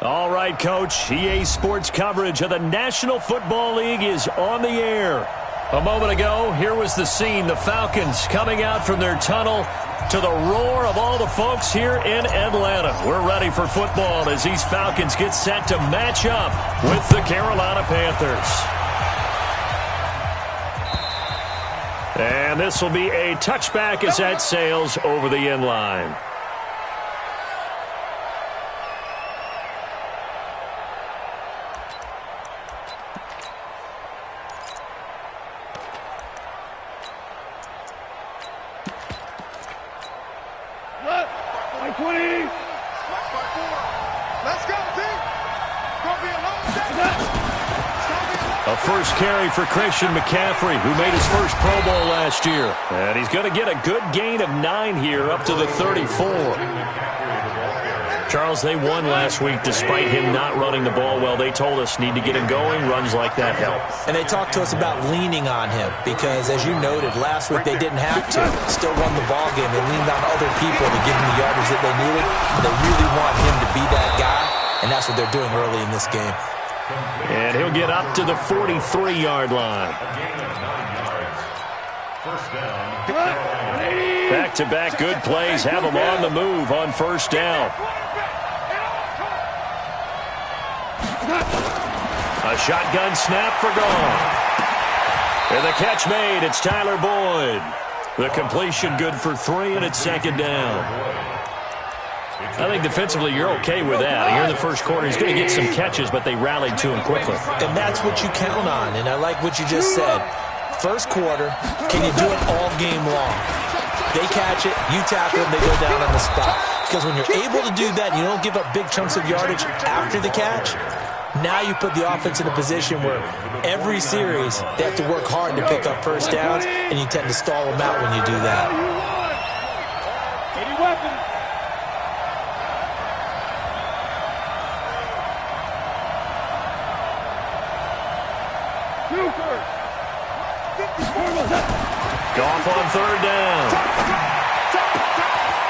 All right, Coach. EA Sports coverage of the National Football League is on the air. A moment ago, here was the scene. The Falcons coming out from their tunnel to the roar of all the folks here in Atlanta. We're ready for football as these Falcons get set to match up with the Carolina Panthers. And this will be a touchback as that sails over the end line. A first carry for Christian McCaffrey, who made his first Pro Bowl last year. And he's going to get a good gain of 9 here, up to the 34. Charles, they won last week despite him not running the ball well. They told us need to get him going. Runs like that help. And they talked to us about leaning on him because, as you noted, last week they didn't have to. Still won the ball game. They leaned on other people to give him the yardage that they needed. They really want him to be that guy, and that's what they're doing early in this game. And he'll get up to the 43-yard line. Back-to-back good plays have him on the move on first down. A shotgun snap for Gone. And the catch made. It's Tyler Boyd. The completion good for 3, and it's second down. I think defensively you're okay with that. Here in the first quarter, he's going to get some catches, but they rallied to him quickly. And that's what you count on, and I like what you just said. First quarter, can you do it all game long? They catch it, you tackle them, they go down on the spot. Because when you're able to do that and you don't give up big chunks of yardage after the catch, now you put the offense in a position where every series they have to work hard to pick up first downs, and you tend to stall them out when you do that. Goff on third down.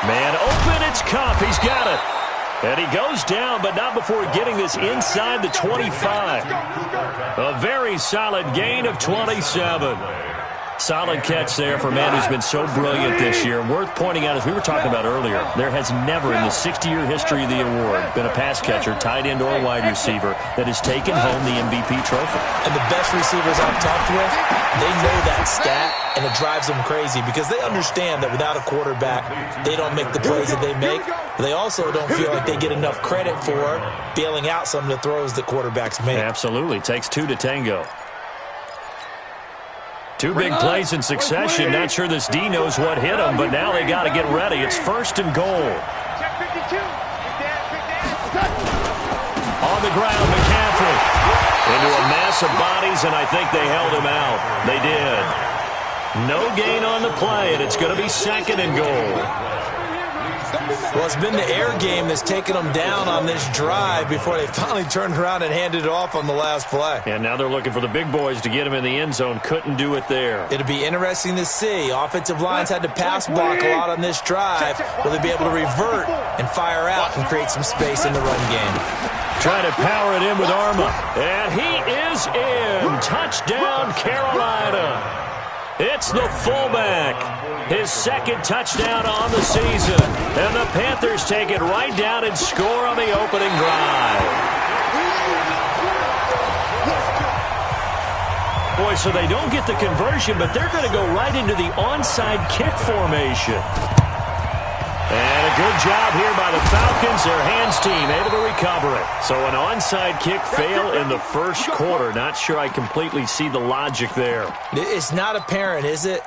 Man open, it's Kupp. He's got it. And he goes down, but not before getting this inside the 25. A very solid gain of 27. Solid catch there for a man who's been so brilliant this year. Worth pointing out, as we were talking about earlier, there has never in the 60-year history of the award been a pass catcher, tight end, or wide receiver that has taken home the MVP trophy. And the best receivers I've talked with, they know that stat, and it drives them crazy because they understand that without a quarterback, they don't make the plays that they make. They also don't feel like they get enough credit for bailing out some of the throws that quarterbacks make. Absolutely. Takes 2 to tango. 2 big plays in succession. Not sure this D knows what hit him, but now they got to get ready. It's first and goal. On the ground, McCaffrey. Into a mass of bodies, and I think they held him out. They did. No gain on the play, and it's going to be second and goal. Well, it's been the air game that's taken them down on this drive before they finally turned around and handed it off on the last play. And now they're looking for the big boys to get him in the end zone. Couldn't do it there. It'll be interesting to see. Offensive lines had to pass block a lot on this drive. Will they be able to revert and fire out and create some space in the run game? Trying to power it in with Arma. And he is in. Touchdown, Carolina. It's the fullback. His second touchdown on the season. And the Panthers take it right down and score on the opening drive. Boy, so they don't get the conversion, but they're going to go right into the onside kick formation. And a good job here by the Falcons. Their hands team able to recover it. So an onside kick fail in the first quarter. Not sure I completely see the logic there. It's not apparent, is it?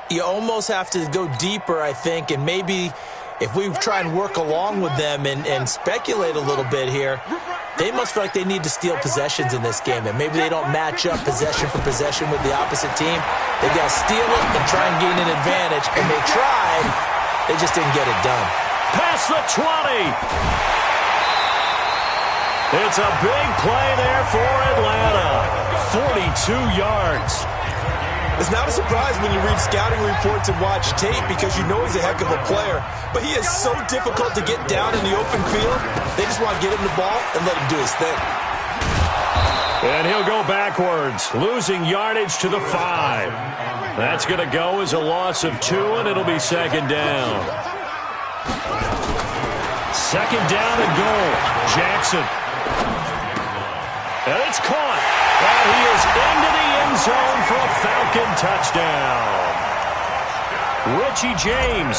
You almost have to go deeper, I think, and maybe if we try and work along with them and speculate a little bit here, they must feel like they need to steal possessions in this game, and maybe they don't match up possession for possession with the opposite team. They got to steal it and try and gain an advantage, and they tried. They just didn't get it done. Past the 20. It's a big play there for Atlanta. 42 yards. It's not a surprise when you read scouting reports and watch tape because you know he's a heck of a player. But he is so difficult to get down in the open field. They just want to get him the ball and let him do his thing. And he'll go backwards, losing yardage to the 5. That's going to go as a loss of 2, and it'll be second down. Second down and goal. Jackson. And it's caught. And he is into the end zone for a Falcon touchdown. Richie James,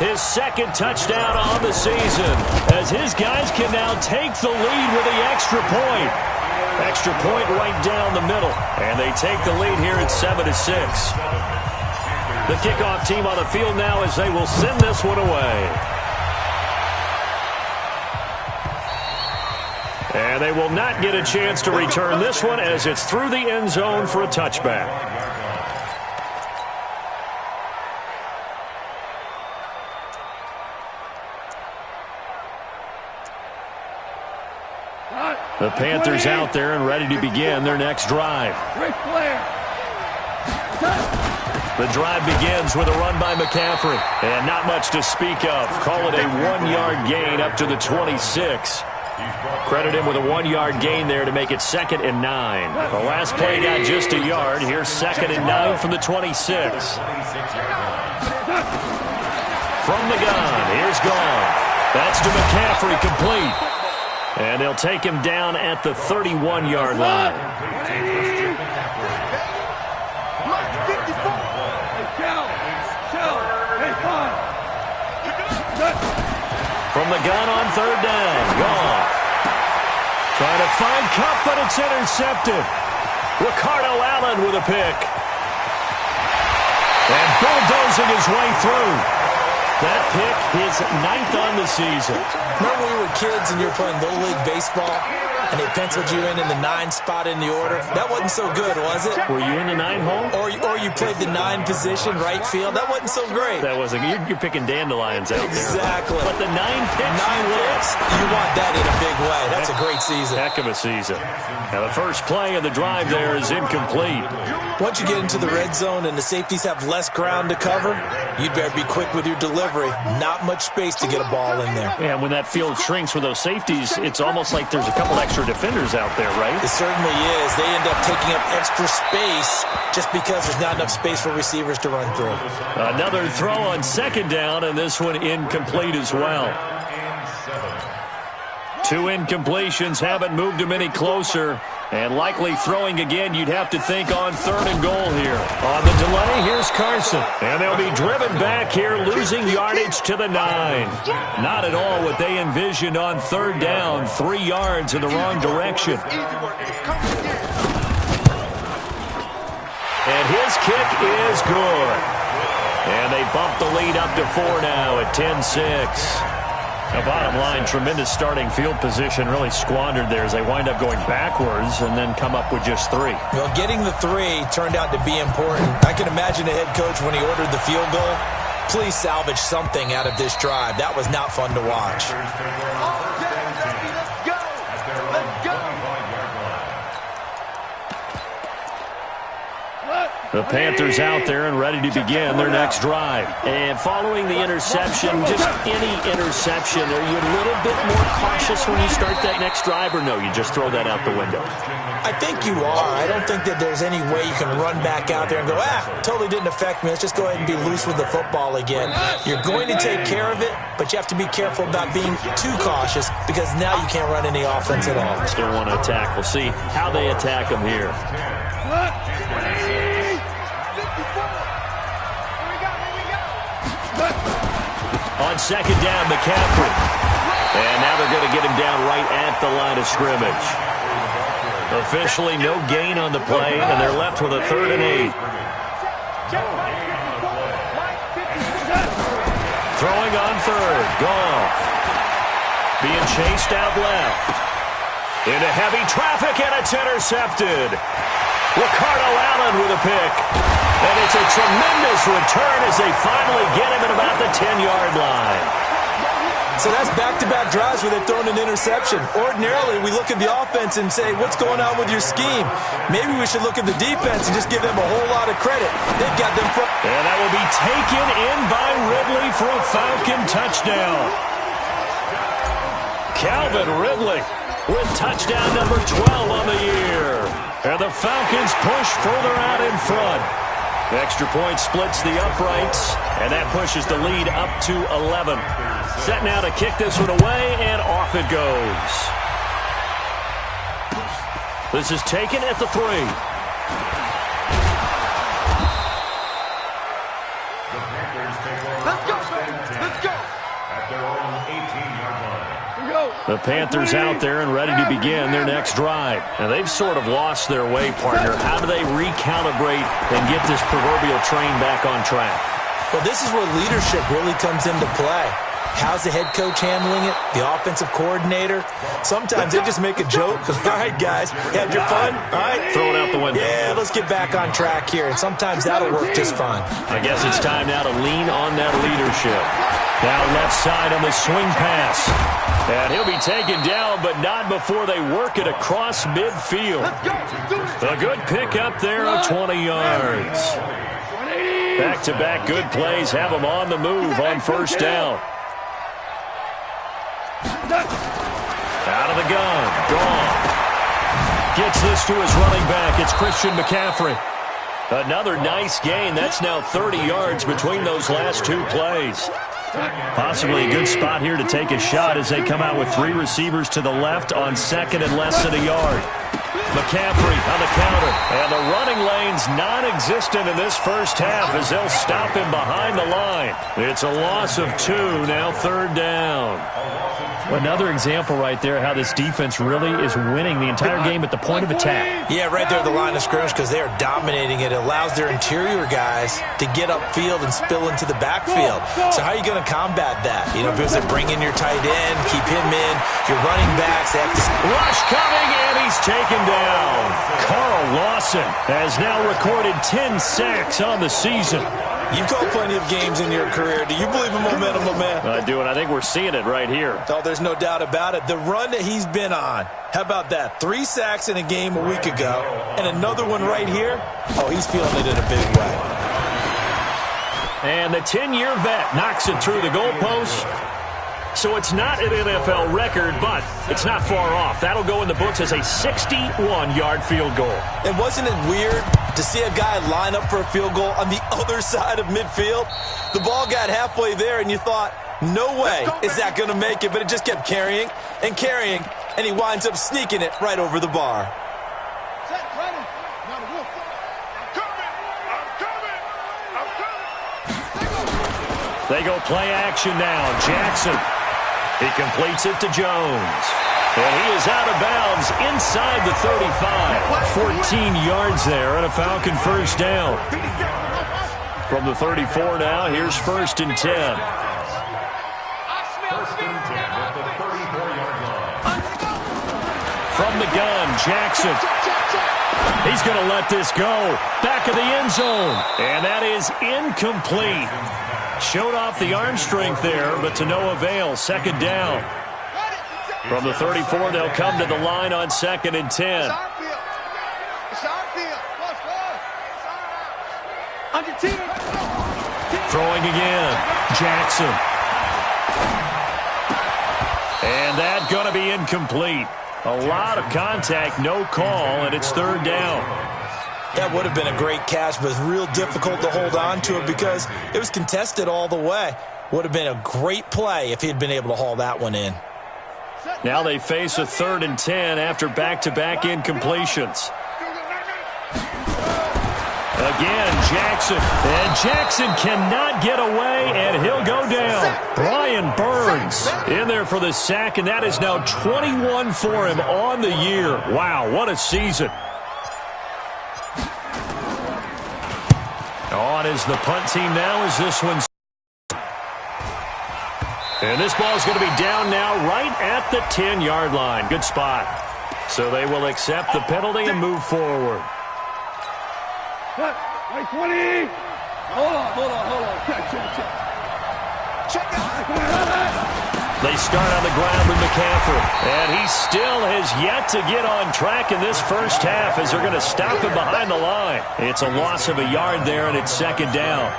his second touchdown on the season, as his guys can now take the lead with the extra point. Extra point right down the middle. And they take the lead here at 7-6. The kickoff team on the field now as they will send this one away. And they will not get a chance to return this one as it's through the end zone for a touchback. The Panthers out there and ready to begin their next drive. The drive begins with a run by McCaffrey. And not much to speak of. Call it a 1-yard gain up to the 26. Credit him with a 1-yard gain there to make it 2nd and 9. The last play got just a yard. Here's 2nd and 9 from the 26. From the gun, here's Goff. That's to McCaffrey, complete. And they'll take him down at the 31-yard line. From the gun on 3rd down, Goff. Trying to find Kupp, but it's intercepted. Ricardo Allen with a pick. And bulldozing his way through. That pick, his 9th on the season. Remember when we were kids and you were playing Little League Baseball and they penciled you in the 9 spot in the order? That wasn't so good, was it? Were you in the 9 hole? Or you played the 9 position, right field? That wasn't so great. That wasn't. You're picking dandelions out there. Exactly. But the 9 picks. 9 picks. You want that in a big way. That's a great season. Heck of a season. Now the first play of the drive there is incomplete. Once you get into the red zone and the safeties have less ground to cover, you'd better be quick with your delivery. Not much space to get a ball in there. Yeah, when that field shrinks with those safeties, it's almost like there's a couple extra defenders out there, right? It certainly is. They end up taking up extra space just because there's not enough space for receivers to run through. Another throw on 2nd down, and this one incomplete as well. 2 incompletions haven't moved him any closer. And likely throwing again, you'd have to think on 3rd and goal here. On the delay, here's Carson. And they'll be driven back here, losing yardage to the 9. Not at all what they envisioned on 3rd down. 3 yards in the wrong direction. And his kick is good. And they bump the lead up to 4 now at 10-6. The bottom line, tremendous starting field position, really squandered there as they wind up going backwards and then come up with just 3. Well, getting the 3 turned out to be important. I can imagine the head coach when he ordered the field goal. Please salvage something out of this drive. That was not fun to watch. The Panthers out there and ready to begin their next drive. And following the interception, just any interception, are you a little bit more cautious when you start that next drive, or no, you just throw that out the window? I think you are. I don't think that there's any way you can run back out there and go, totally didn't affect me. Let's just go ahead and be loose with the football again. You're going to take care of it, but you have to be careful about being too cautious because now you can't run any offense at all. Still want to attack. We'll see how they attack them here. On 2nd down, McCaffrey. And now they're going to get him down right at the line of scrimmage. Officially no gain on the play, and they're left with a 3rd and 8. Throwing on 3rd, Goff. Being chased out left. Into heavy traffic, and it's intercepted. Ricardo Allen with a pick. And it's a tremendous return as they finally get him at about the 10-yard line. So that's back-to-back drives where they've thrown an interception. Ordinarily, we look at the offense and say, what's going on with your scheme? Maybe we should look at the defense and just give them a whole lot of credit. They've got them from... And that will be taken in by Ridley for a Falcon touchdown. Calvin Ridley with touchdown number 12 on the year. And the Falcons push further out in front. Extra point splits the uprights, and that pushes the lead up to 11. Set now to kick this one away, and off it goes. This is taken at the 3. Let's go. At their own 18-yard line. The Panthers out there and ready to begin their next drive. And they've sort of lost their way, partner. How do they recalibrate and get this proverbial train back on track? Well, this is where leadership really comes into play. How's the head coach handling it? The offensive coordinator? Sometimes they just make a joke. All right, guys, had your fun? All right. Throw it out the window. Yeah, let's get back on track here. And sometimes that'll work just fine. I guess it's time now to lean on that leadership. Now left side on the swing pass. And he'll be taken down, but not before they work it across midfield. A good pickup there of 20 yards. Back-to-back good plays have them on the move on first down. Out of the gun. Gone. Gets this to his running back. It's Christian McCaffrey. Another nice gain. That's now 30 yards between those last two plays. Possibly a good spot here to take a shot as they come out with 3 receivers to the left on second and less than a yard. McCaffrey on the counter. And the running lane's non-existent in this first half as they'll stop him behind the line. It's a loss of 2, now third down. Another example right there how this defense really is winning the entire game at the point of attack. Yeah, right there at the line of scrimmage because they are dominating it. It allows their interior guys to get upfield and spill into the backfield. So how are you going to combat that? You know, because they bring in your tight end, keep him in, your running backs. They have to... Rush coming, and he's taken down. Carl Lawson has now recorded 10 sacks on the season. You've called plenty of games in your career. Do you believe in momentum, my man? I do, and I think we're seeing it right here. Oh, there's no doubt about it. The run that he's been on, how about that? 3 sacks in a game a week ago, and another one right here. Oh, he's feeling it in a big way. And the 10-year vet knocks it through the goalpost. So it's not an NFL record, but it's not far off. That'll go in the books as a 61-yard field goal. And wasn't it weird to see a guy line up for a field goal on the other side of midfield? The ball got halfway there, and you thought, no way is that going to make it, but it just kept carrying, and he winds up sneaking it right over the bar. They go play action now. Jackson. He completes it to Jones. And he is out of bounds inside the 35. 14 yards there and a Falcon first down. From the 34 now, here's first and 10. First and 10 at the 34-yard line. From the gun, Jackson. He's going to let this go. Back of the end zone. And that is incomplete. Showed off the arm strength there, but to no avail. Second down. From the 34, they'll come to the line on second and 10. Throwing again. Jackson. And that's going to be incomplete. A lot of contact, no call, and it's third down. That would have been a great catch, but it's real difficult to hold on to it because it was contested all the way. Would have been a great play if he had been able to haul that one in. Now they face a third and 10 after back-to-back incompletions. Again, Jackson. And Jackson cannot get away, and he'll go down. Brian Burns in there for the sack, and that is now 21 for him on the year. Wow, what a season. On is the punt team now as this one's. And this ball is going to be down now right at the 10-yard line. Good spot. So they will accept the penalty and move forward. Hey, 20. Hold on. Check. They start on the ground with McCaffrey. And he still has yet to get on track in this first half as they're going to stop him behind the line. It's a loss of a yard there, and it's second down.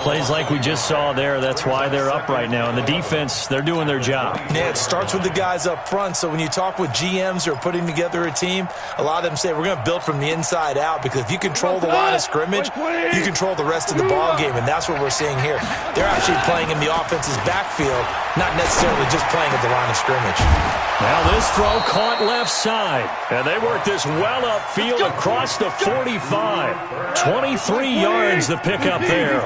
Plays like we just saw there, that's why they're up right now. And the defense, they're doing their job. Yeah, it starts with the guys up front. So when you talk with GMs who are putting together a team, a lot of them say we're going to build from the inside out, because if you control the line of scrimmage, you control the rest of the ball game, and that's what we're seeing here. They're actually playing in the offense's backfield, not necessarily just playing at the line of scrimmage. Now this throw caught left side, and they work this well upfield across the 45. 23 yards the pickup there.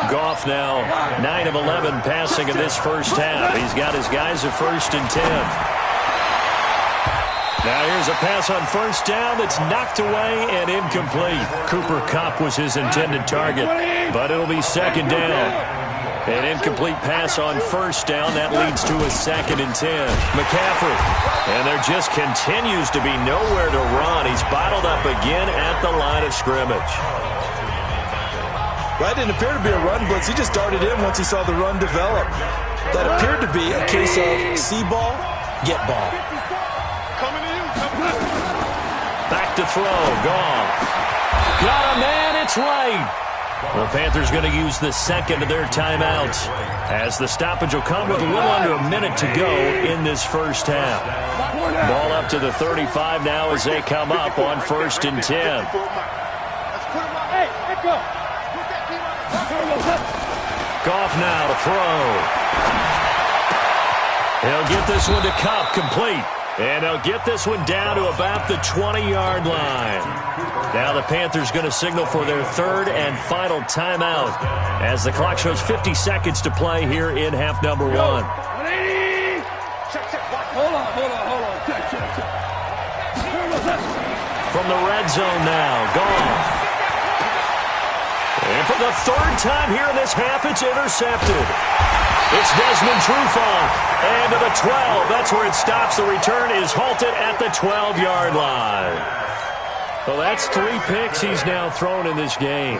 Goff now 9 of 11 passing in this first half. He's got his guys at 1st and 10. Now here's a pass on first down that's knocked away and incomplete. Cooper Kupp was his intended target, but it'll be second down. An incomplete pass on first down. That leads to a 2nd and 10. McCaffrey. And there just continues to be nowhere to run. He's bottled up again at the line of scrimmage. Right, didn't appear to be a run blitz. He just darted in once he saw the run develop. That appeared to be a case of see ball, get ball. Back to throw. Goff. Got a man. It's right. The Panthers going to use the second of their timeouts, as the stoppage will come with a little under a minute to go in this first half. Ball up to the 35 now as they come up on 1st and 10. Goff now to throw. He'll get this one to Kupp, complete. And he'll get this one down to about the 20-yard line. Now the Panthers going to signal for their 3rd and final timeout, as the clock shows 50 seconds to play here in half number 1. Hold on. From the red zone now, Goff. And for the 3rd time here in this half, it's intercepted. It's Desmond Trufant. And to the 12. That's where it stops. The return is halted at the 12-yard line. Well, that's 3 picks he's now thrown in this game.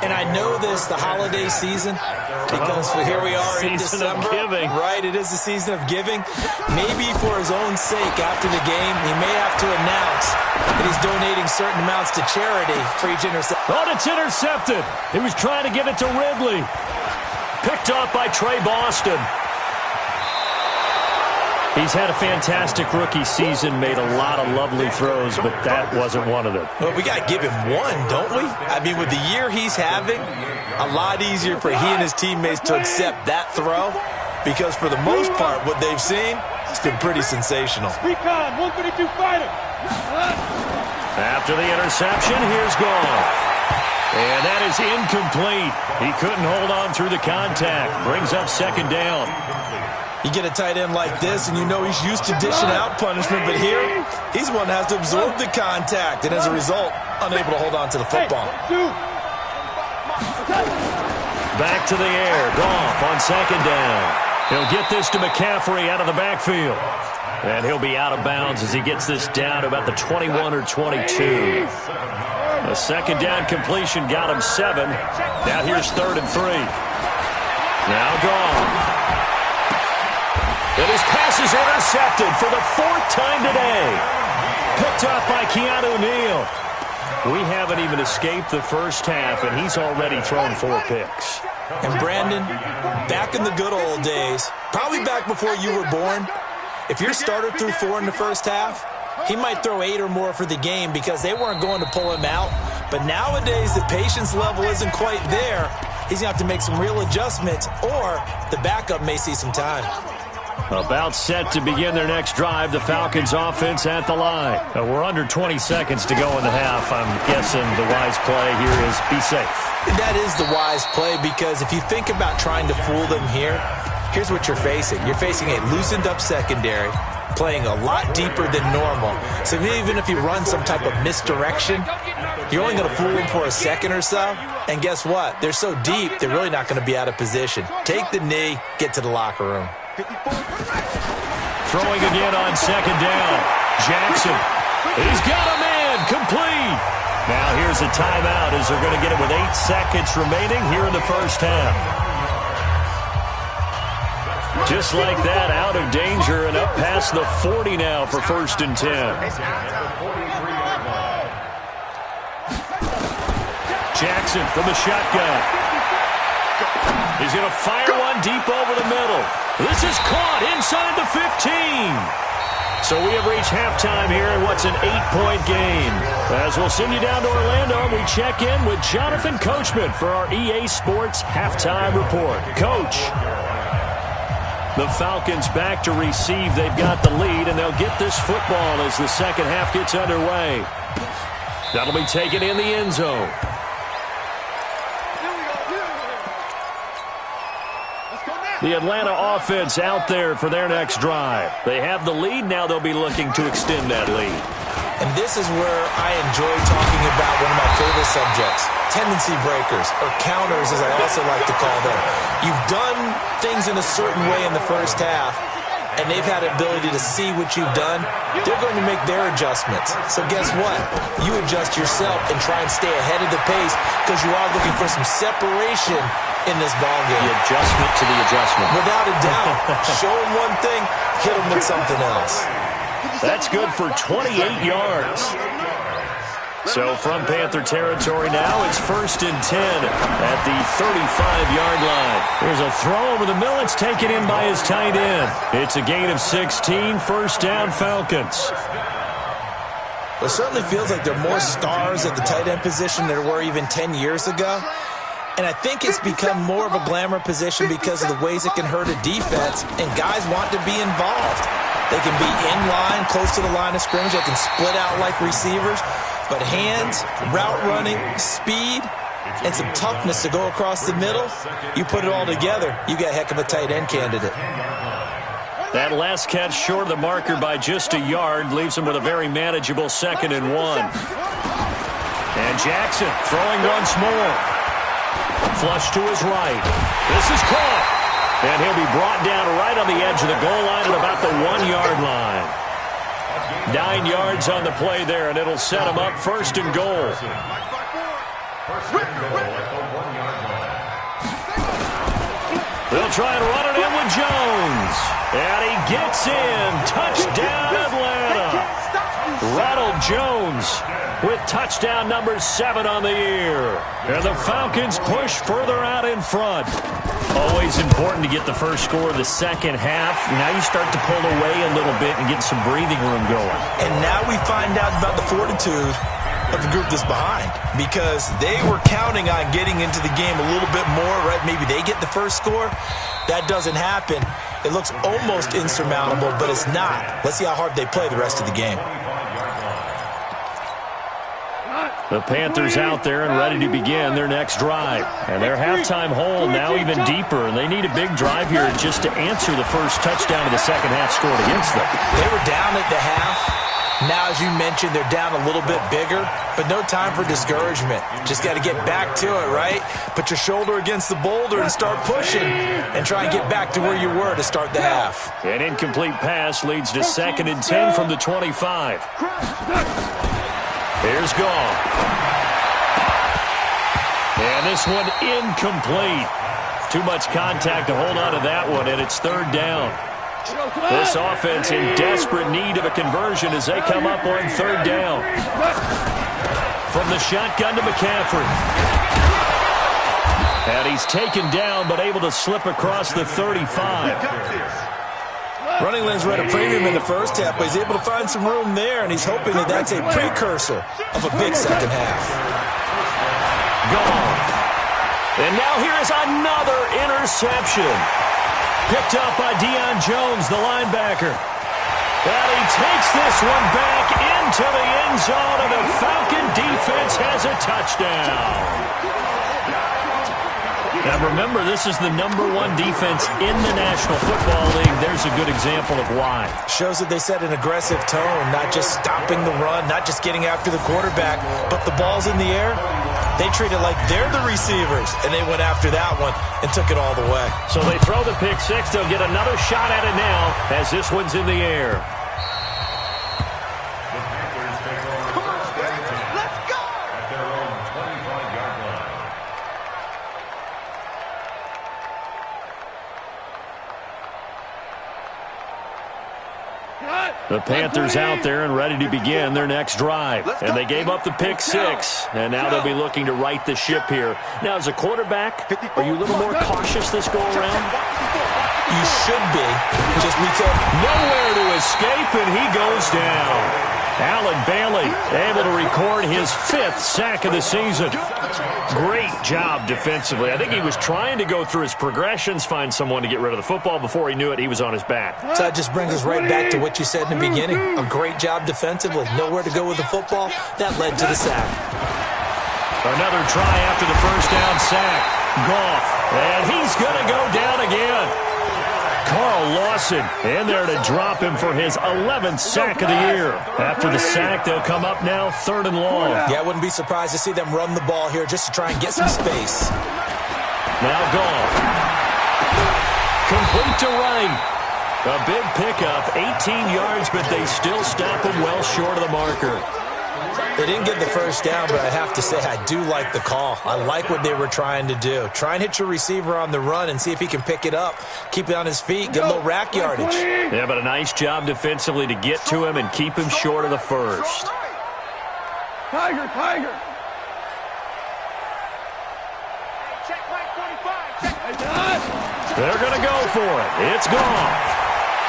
And I know this, the holiday season, because here we are in December. Season of giving. Right, it is the season of giving. Maybe for his own sake, after the game, he may have to announce that he's donating certain amounts to charity for each interception. Oh, it's intercepted. He was trying to get it to Ridley. Picked off by Trey Boston. He's had a fantastic rookie season, made a lot of lovely throws, but that wasn't one of them. Well, we got to give him one, don't we? I mean, with the year he's having, a lot easier for he and his teammates to accept that throw, because for the most part, what they've seen, it's been pretty sensational. Recon, 132 fighter. After the interception, here's Goff. And that is incomplete. He couldn't hold on through the contact. Brings up second down. You get a tight end like this, and you know he's used to dishing out punishment, but here, he's one that has to absorb the contact, and as a result, unable to hold on to the football. Back to the air. Goff on second down. He'll get this to McCaffrey out of the backfield. And he'll be out of bounds as he gets this down to about the 21 or 22. A second down completion got him 7. Now here's 3rd and 3. Now Goff. And his pass is intercepted for the 4th time today. Picked off by Keanu Neal. We haven't even escaped the first half, and he's already thrown 4 picks. And Brandon, back in the good old days, probably back before you were born, if your starter threw 4 in the first half, he might throw 8 or more for the game because they weren't going to pull him out. But nowadays, the patience level isn't quite there. He's going to have to make some real adjustments, or the backup may see some time. About set to begin their next drive, the Falcons offense at the line. We're under 20 seconds to go in the half. I'm guessing the wise play here is be safe. That is the wise play, because if you think about trying to fool them here, here's what you're facing. You're facing a loosened up secondary, playing a lot deeper than normal. So even if you run some type of misdirection, you're only going to fool them for a second or so. And guess what? They're so deep, they're really not going to be out of position. Take the knee, get to the locker room. Throwing again on second down. Jackson. He's got a man. Complete. Now here's a timeout as they're going to get it with 8 seconds remaining here in the first half. Just like that, out of danger and up past the 40 now for 1st and 10. Jackson from the shotgun. He's going to fire one deep over the middle. This is caught inside the 15. So we have reached halftime here in what's an 8-point game. As we'll send you down to Orlando, we check in with Jonathan Coachman for our EA Sports Halftime Report. Coach, the Falcons back to receive. They've got the lead, and they'll get this football as the second half gets underway. That'll be taken in the end zone. The Atlanta offense out there for their next drive. They have the lead. Now they'll be looking to extend that lead. And this is where I enjoy talking about one of my favorite subjects, tendency breakers, or counters as I also like to call them. You've done things in a certain way in the first half, and they've had the ability to see what you've done. They're going to make their adjustments. So guess what? You adjust yourself and try and stay ahead of the pace because you are looking for some separation in this ballgame. The adjustment to the adjustment. Without a doubt. Show them one thing, hit them with something else. That's good for 28 yards. So from Panther territory now, it's 1st and 10 at the 35-yard line. There's a throw over the middle. It's taken in by his tight end. It's a gain of 16, 1st down Falcons. It certainly feels like there are more stars at the tight end position than there were even 10 years ago. And I think it's become more of a glamour position because of the ways it can hurt a defense, and guys want to be involved. They can be in line, close to the line of scrimmage. They can split out like receivers. But hands, route running, speed, and some toughness to go across the middle, you put it all together, you got a heck of a tight end candidate. That last catch short of the marker by just a yard leaves him with a very manageable 2nd and 1. And Jackson throwing once more. Flush to his right. This is caught. And he'll be brought down right on the edge of the goal line at about the 1-yard line. 9 yards on the play there, and it'll set him up 1st and goal. They'll try and run it in with Jones. And he gets in. Touchdown, Atlanta. Ronald Jones with touchdown number 7 on the year. And the Falcons push further out in front. Always important to get the first score of the second half. Now you start to pull away a little bit and get some breathing room going. And now we find out about the fortitude of the group that's behind, because they were counting on getting into the game a little bit more, right? Maybe they get the first score. That doesn't happen. It looks almost insurmountable, but it's not. Let's see how hard they play the rest of the game. The Panthers out there and ready to begin their next drive. And their halftime hole now even deeper, and they need a big drive here just to answer the first touchdown of the second half scored against them. They were down at the half. Now, as you mentioned, they're down a little bit bigger, but no time for discouragement. Just got to get back to it, right? Put your shoulder against the boulder and start pushing and try and get back to where you were to start the half. An incomplete pass leads to 2nd and 10 from the 25. Here's Goff. And this one incomplete. Too much contact to hold on to that one, and it's 3rd down. This offense in desperate need of a conversion as they come up on 3rd down. From the shotgun to McCaffrey. And he's taken down but able to slip across the 35. Running lanes were at a premium in the first half, but he's able to find some room there, and he's hoping that that's a precursor of a big second half. Goff. And now here is another interception. Picked up by Deion Jones, the linebacker. And he takes this one back into the end zone, and the Falcon defense has a touchdown. Now remember, this is the #1 defense in the National Football League. There's a good example of why. Shows that they set an aggressive tone, not just stopping the run, not just getting after the quarterback, but the ball's in the air. They treat it like they're the receivers, and they went after that one and took it all the way. So they throw the pick six. They'll get another shot at it now as this one's in the air. The Panthers out there and ready to begin their next drive. And they gave up the pick 6, and now they'll be looking to right the ship here. Now, as a quarterback, are you a little more cautious this go-around? You should be. Just we took nowhere to escape, and he goes down. Allen Bailey able to record his 5th sack of the season. Great job defensively. I think he was trying to go through his progressions, find someone to get rid of the football. Before he knew it, he was on his back. So that just brings us right back to what you said in the beginning. A great job defensively. Nowhere to go with the football. That led to the sack. Another try after the first down sack. Goff. And he's going to go down again. Carl Lawson in there to drop him for his 11th sack of the year. After the sack, they'll come up now 3rd and long. Yeah, I wouldn't be surprised to see them run the ball here just to try and get some space. Now Goff. Complete to right. A big pickup, 18 yards, but they still stop him well short of the marker. They didn't get the first down, but I have to say I do like the call. I like what they were trying to do. Try and hit your receiver on the run and see if he can pick it up, keep it on his feet, get a little rack yardage. Yeah, but a nice job defensively to get to him and keep him short of the first. Tiger. They're going to go for it. It's gone.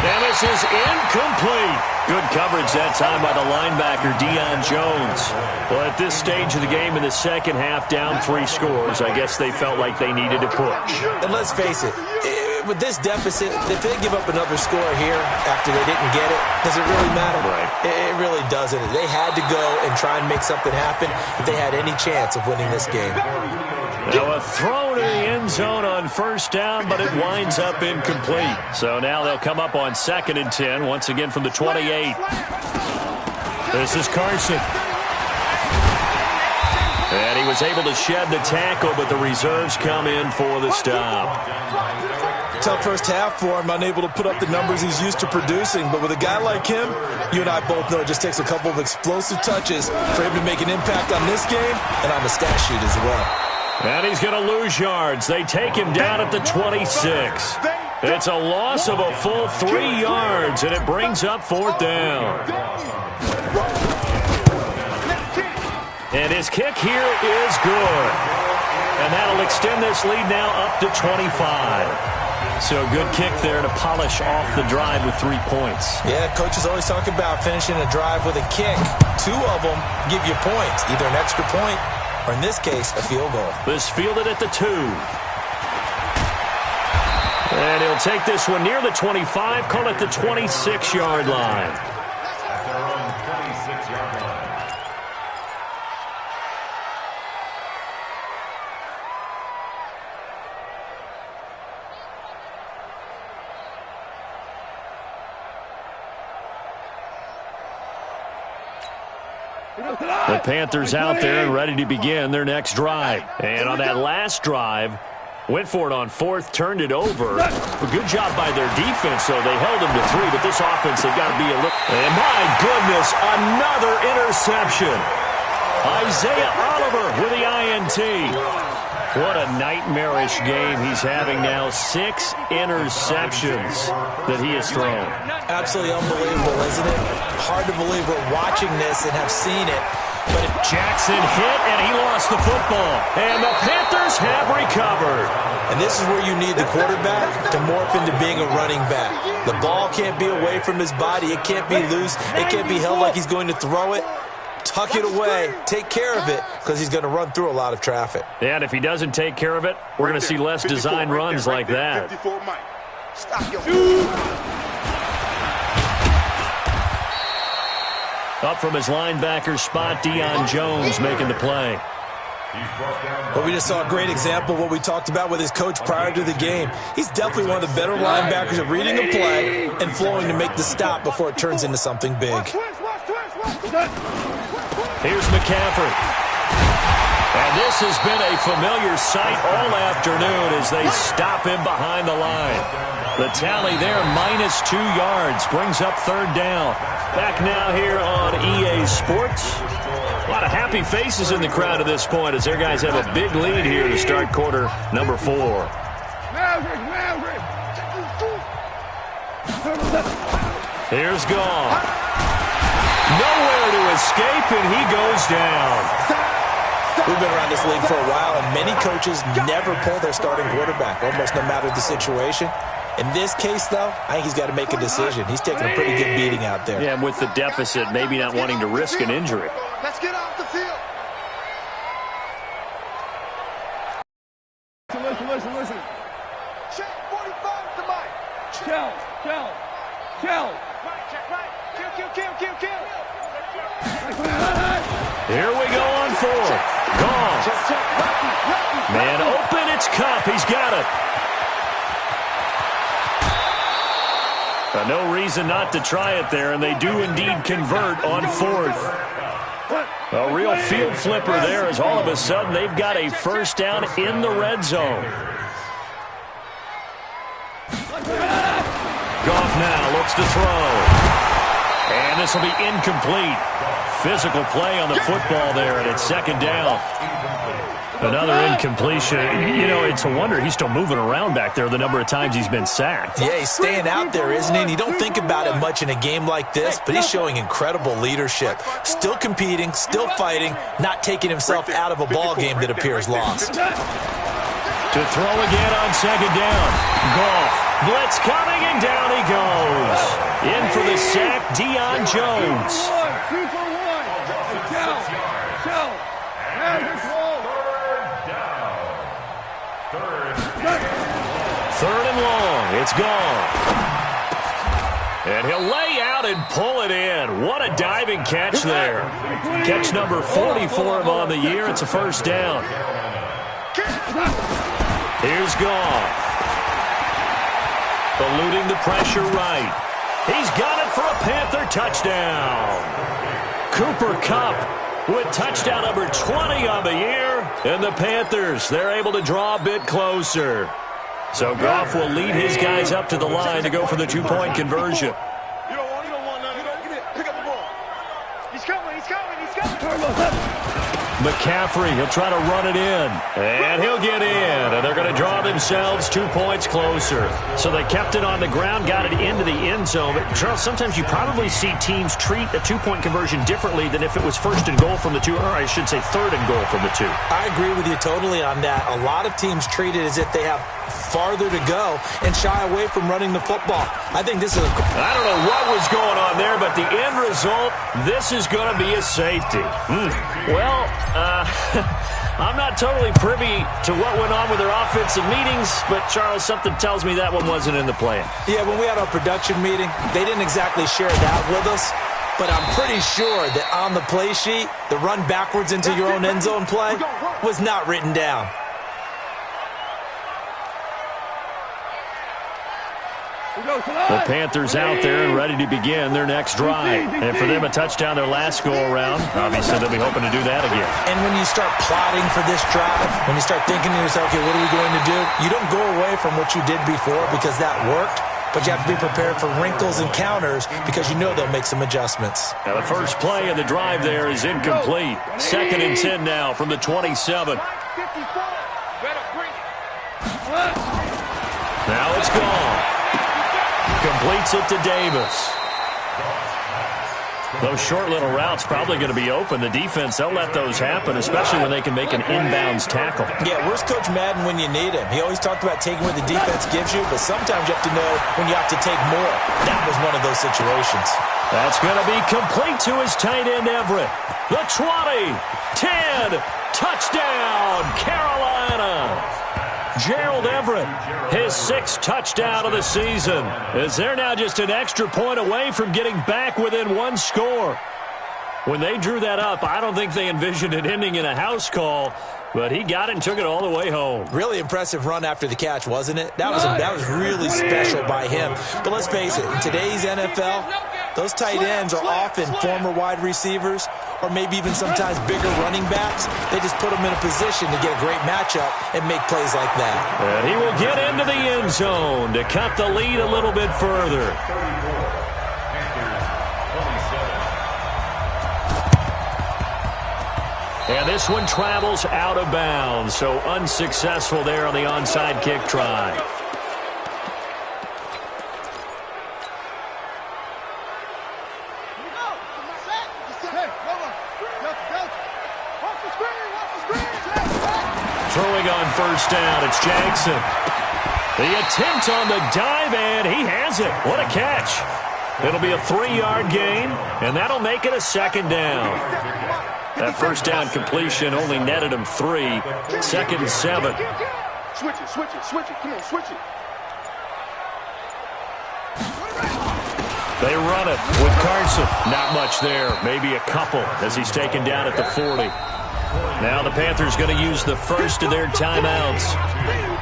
And this is incomplete. Good coverage that time by the linebacker, Deion Jones. Well, at this stage of the game in the second half, down 3 scores, I guess they felt like they needed to push. And let's face it, with this deficit, if they give up another score here after they didn't get it, does it really matter? Right. It really doesn't. They had to go and try and make something happen if they had any chance of winning this game. Now a throw to the end zone on first down, but it winds up incomplete. So now they'll come up on 2nd and 10, once again from the 28. This is Carson. And he was able to shed the tackle, but the reserves come in for the stop. Tough first half for him, unable to put up the numbers he's used to producing. But with a guy like him, you and I both know it just takes a couple of explosive touches for him to make an impact on this game and on the stat sheet as well. And he's going to lose yards. They take him down at the 26. It's a loss of a full 3 yards, and it brings up 4th down. And his kick here is good. And that'll extend this lead now up to 25. So a good kick there to polish off the drive with 3 points. Yeah, coaches always talk about finishing a drive with a kick. 2 of them give you points, either an extra point or in this case, a field goal. This fielded at the 2. And he'll take this one near the 25, call it the 26-yard line. The Panthers out there and ready to begin their next drive. And on that last drive, went for it on 4th, turned it over. A good job by their defense, though. They held them to 3, but this offense, they've got to be a little... And my goodness, another interception. Isaiah Oliver with the INT. What a nightmarish game he's having now. 6 interceptions that he has thrown. Absolutely unbelievable, isn't it? Hard to believe we're watching this and have seen it. But Jackson hit, and he lost the football. And the Panthers have recovered. And this is where you need the quarterback to morph into being a running back. The ball can't be away from his body. It can't be loose. It can't be held like he's going to throw it. Tuck it away. Take care of it, because he's going to run through a lot of traffic. Yeah, and if he doesn't take care of it, we're going to see less design runs like that. Up from his linebacker spot, Deion Jones making the play. But we just saw a great example of what we talked about with his coach prior to the game. He's definitely one of the better linebackers at reading the play and flowing to make the stop before it turns into something big. Here's McCaffrey. And this has been a familiar sight all afternoon as they stop him behind the line. The tally there, -2 yards, brings up 3rd down. Back now here on EA Sports. A lot of happy faces in the crowd at this point as their guys have a big lead here to start quarter number 4. Here's Goff. Nowhere to escape, and he goes down. We've been around this league for a while, and many coaches never pull their starting quarterback, almost no matter the situation. In this case, though, I think he's got to make a decision. He's taking a pretty good beating out there. Yeah, and with the deficit, maybe not wanting to risk an injury. Let's get off the field. Listen. Check 45 to Mike. Kill. Right, check right. Kill. Here we go on fourth. Goff. Man open, it's Cup. He's got it. No reason not to try it there, and they do indeed convert on fourth. A real field flipper there as all of a sudden they've got a first down in the red zone. Goff now looks to throw. And this will be incomplete. Physical play on the football there, and it's second down. Another incompletion. You know, it's a wonder he's still moving around back there the number of times he's been sacked. Yeah, he's staying out there, isn't he? And you don't think about it much in a game like this, but he's showing incredible leadership. Still competing, still fighting, not taking himself out of a ball game that appears lost. To throw again on second down. Goff. Blitz coming, and down he goes. In for the sack, Deion Jones. Third and long. It's gone. And he'll lay out and pull it in. What a diving catch there. Catch number 40 for him on the year. It's a first down. Here's Goff. Eluding the pressure right. He's got it for a Panther touchdown. Cooper Kupp with touchdown number 20 on the year. And the Panthers, they're able to draw a bit closer. So Goff will lead his guys up to the line to go for the two-point conversion. You don't want none. Pick up the ball. He's coming. McCaffrey, he'll try to run it in. And he'll get in. And they're going to draw themselves 2 points closer. So they kept it on the ground, got it into the end zone. But, Charles, sometimes you probably see teams treat a two-point conversion differently than if it was first and goal from the two, or I should say third and goal from the two. I agree with you totally on that. A lot of teams treat it as if they have farther to go and shy away from running the football. I think this is I don't know what was going on there, but the end result, this is going to be a safety. Well, I'm not totally privy to what went on with their offensive meetings, but, Charles, something tells me that one wasn't in the plan. Yeah, when we had our production meeting, they didn't exactly share that with us, but I'm pretty sure that on the play sheet, the run backwards into your own end zone play was not written down. The Panthers out there and ready to begin their next drive. And for them, a touchdown their last go-around. Obviously, they'll be hoping to do that again. And when you start plotting for this drive, when you start thinking to yourself, okay, what are we going to do? You don't go away from what you did before because that worked, but you have to be prepared for wrinkles and counters because you know they'll make some adjustments. Now, the first play of the drive there is incomplete. 2nd and 10 now from the 27. Now it's gone. Completes it to Davis. Those short little routes probably going to be open. The defense, they'll let those happen, especially when they can make an inbounds tackle. Yeah, where's Coach Madden when you need him? He always talked about taking what the defense gives you, but sometimes you have to know when you have to take more. That was one of those situations. That's going to be complete to his tight end, Everett. The 20, 10, touchdown, Carolina. Gerald Everett, his 6th touchdown of the season, as they're now just an extra point away from getting back within one score. When they drew that up, I don't think they envisioned it ending in a house call, but he got it and took it all the way home. Really impressive run after the catch, wasn't it? That was really special by him. But let's face it, in today's NFL, those tight ends are often former wide receivers or maybe even sometimes bigger running backs. They just put them in a position to get a great matchup and make plays like that. And he will get into the end zone to cut the lead a little bit further. And this one travels out of bounds, so unsuccessful there on the onside kick try. Throwing on first down, it's Jackson. The attempt on the dive, and he has it. What a catch. It'll be a 3-yard gain, and that'll make it a second down. That first down completion only netted him 3. Second and 7. Switch it, switch it, switch it. Come on, switch it. They run it with Carson. Not much there. Maybe a couple as he's taken down at the 40. Now the Panthers going to use the first of their timeouts.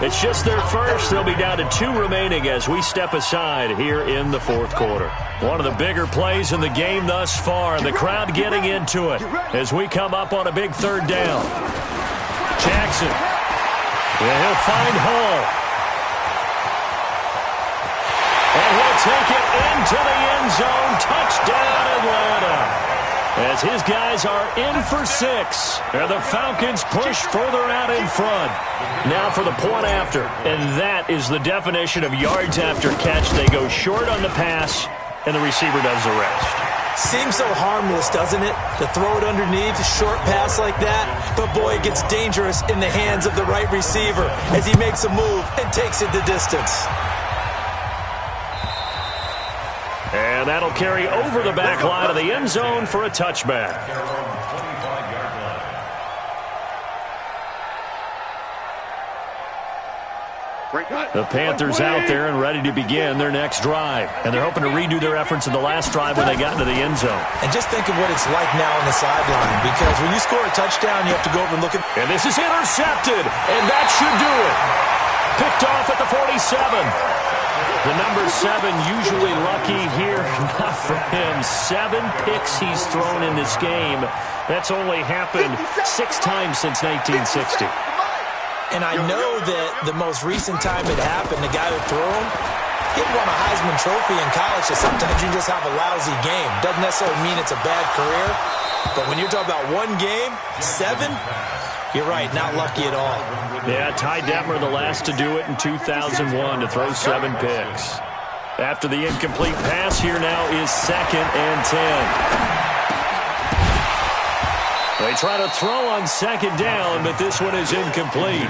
It's just their first. They'll be down to 2 remaining as we step aside here in the fourth quarter. One of the bigger plays in the game thus far. The crowd getting into it as we come up on a big third down. Jackson. Yeah, he'll find Hall. And he'll take it into the end zone. Touchdown, Atlanta. As his guys are in for 6. And the Falcons push further out in front. Now for the point after. And that is the definition of yards after catch. They go short on the pass, and the receiver does the rest. Seems so harmless, doesn't it? To throw it underneath, a short pass like that. But, boy, it gets dangerous in the hands of the right receiver as he makes a move and takes it the distance. And that'll carry over the back line of the end zone for a touchback. The Panthers out there and ready to begin their next drive. And they're hoping to redo their efforts in the last drive when they got into the end zone. And just think of what it's like now on the sideline, because when you score a touchdown, you have to go over and look at... And this is intercepted, and that should do it. Picked off at the 47. The number 7 usually lucky here. Not for him. 7 picks he's thrown in this game. That's only happened 6 times since 1960. And I know that the most recent time it happened, the guy who threw him, he won a Heisman Trophy in college, so sometimes you just have a lousy game. Doesn't necessarily mean it's a bad career. But when you're talking about one game, 7, you're right, not lucky at all. Yeah, Ty Detmer, the last to do it in 2001, to throw 7 picks. After the incomplete pass, here now is 2nd and 10. They try to throw on 2nd down, but this one is incomplete.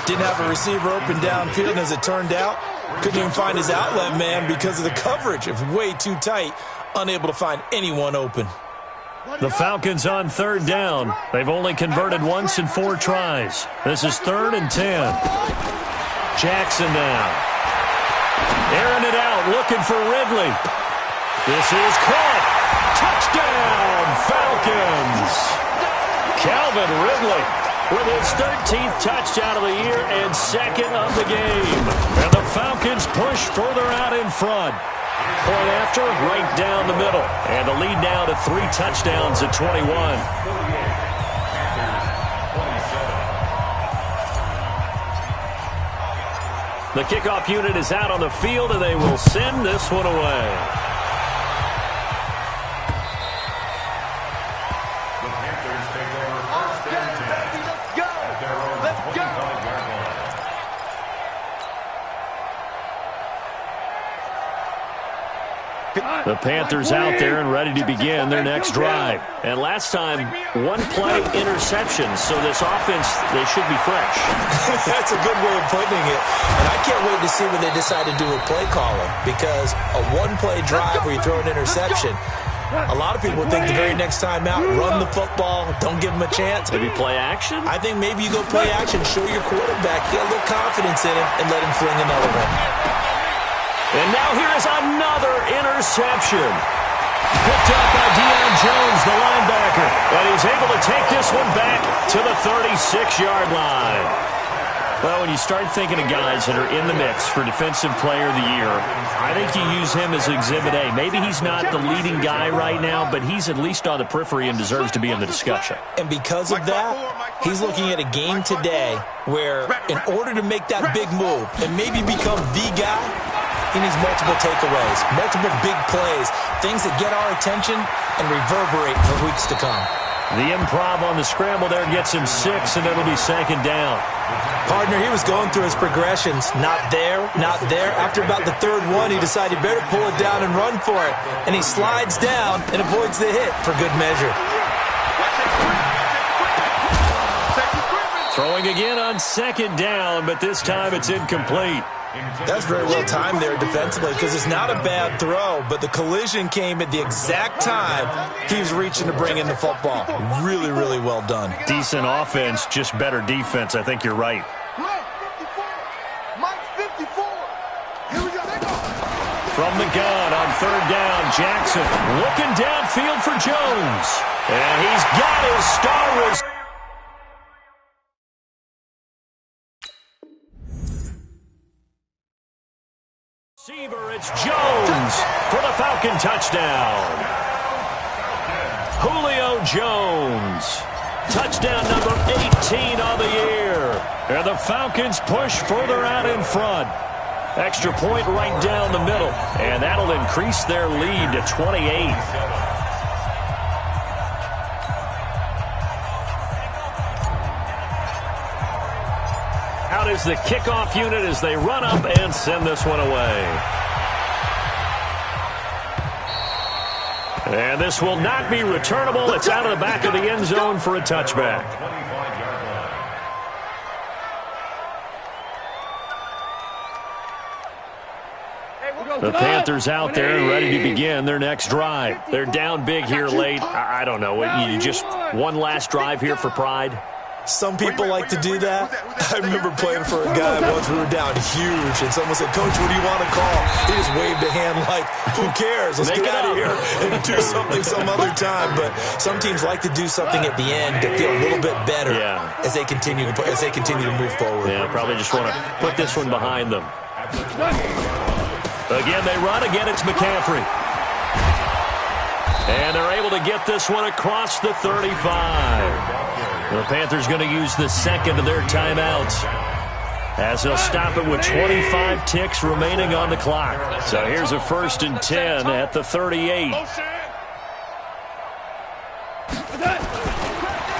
Didn't have a receiver open downfield, and as it turned out, couldn't even find his outlet man because of the coverage. It was way too tight, unable to find anyone open. The Falcons on 3rd down. They've only converted once in 4 tries. This is 3rd and 10. Jackson now. Airing it out, looking for Ridley. This is caught. Touchdown, Falcons. Calvin Ridley with his 13th touchdown of the year and 2nd of the game. And the Falcons push further out in front. Point after, right down the middle. And the lead now to 3 touchdowns at 21. The kickoff unit is out on the field, and they will send this one away. The Panthers take over first and 10 at their own 25-yard line. The Panthers out there and ready to begin their next drive. And last time, 1-play interception. So this offense, they should be fresh. That's a good way of putting it. And I can't wait to see what they decide to do with play calling, because a 1-play drive where you throw an interception, a lot of people think the very next time out, run the football, don't give them a chance. Maybe play action? I think maybe you go play action, show your quarterback, get a little confidence in him, and let him fling another one. And now here is another interception. Picked up by Deion Jones, the linebacker. And he's able to take this one back to the 36-yard line. Well, when you start thinking of guys that are in the mix for Defensive Player of the Year, I think you use him as Exhibit A. Maybe he's not the leading guy right now, but he's at least on the periphery and deserves to be in the discussion. And because of that, he's looking at a game today where in order to make that big move and maybe become the guy, he needs multiple takeaways, multiple big plays, things that get our attention and reverberate for weeks to come. The improv on the scramble there gets him 6, and it'll be 2nd down. Partner, he was going through his progressions. Not there, not there. After about the 3rd one, he decided he better pull it down and run for it. And he slides down and avoids the hit for good measure. Throwing again on second down, but this time it's incomplete. That's very well timed there defensively because it's not a bad throw, but the collision came at the exact time he was reaching to bring in the football. Really, really well done. Decent offense, just better defense. I think you're right. From the gun on third down, Jackson looking downfield for Jones. And he's got his star receiver. It's Jones for the Falcon touchdown. Julio Jones. Touchdown number 18 on the year. And the Falcons push further out in front. Extra point right down the middle. And that'll increase their lead to 28. Out is the kickoff unit as they run up and send this one away. And this will not be returnable. It's out of the back of the end zone for a touchback. The Panthers out there and ready to begin their next drive. They're down big here late. I don't know. You just one last drive here for pride? Some people like to do that. I remember playing for a guy once. We were down huge, and someone said, "Coach, what do you want to call?" He just waved a hand like, "Who cares? Let's get out of here and do something some other time." But some teams like to do something at the end to feel a little bit better as they continue to move forward. Yeah, probably just want to put this one behind them. Again, they run. Again, it's McCaffrey. And they're able to get this one across the 35. The Panthers going to use the second of their timeouts as they'll stop it with 25 ticks remaining on the clock. So here's a 1st and 10 at the 38.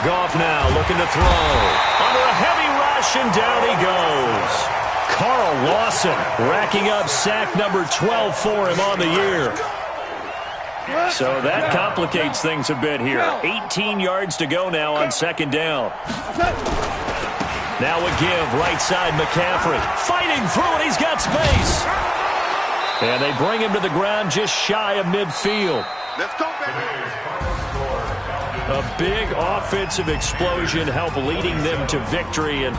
Goff now looking to throw. Under a heavy rush, and down he goes. Carl Lawson racking up sack number 12 for him on the year. So that complicates things a bit here. 18 yards to go now on second down. Now a give, right side McCaffrey. Fighting through it, he's got space. And they bring him to the ground just shy of midfield. Let's go, baby. A big offensive explosion helped leading them to victory. And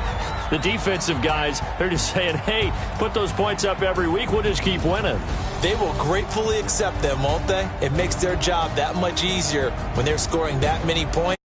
the defensive guys, they're just saying, hey, put those points up every week. We'll just keep winning. They will gratefully accept them, won't they? It makes their job that much easier when they're scoring that many points.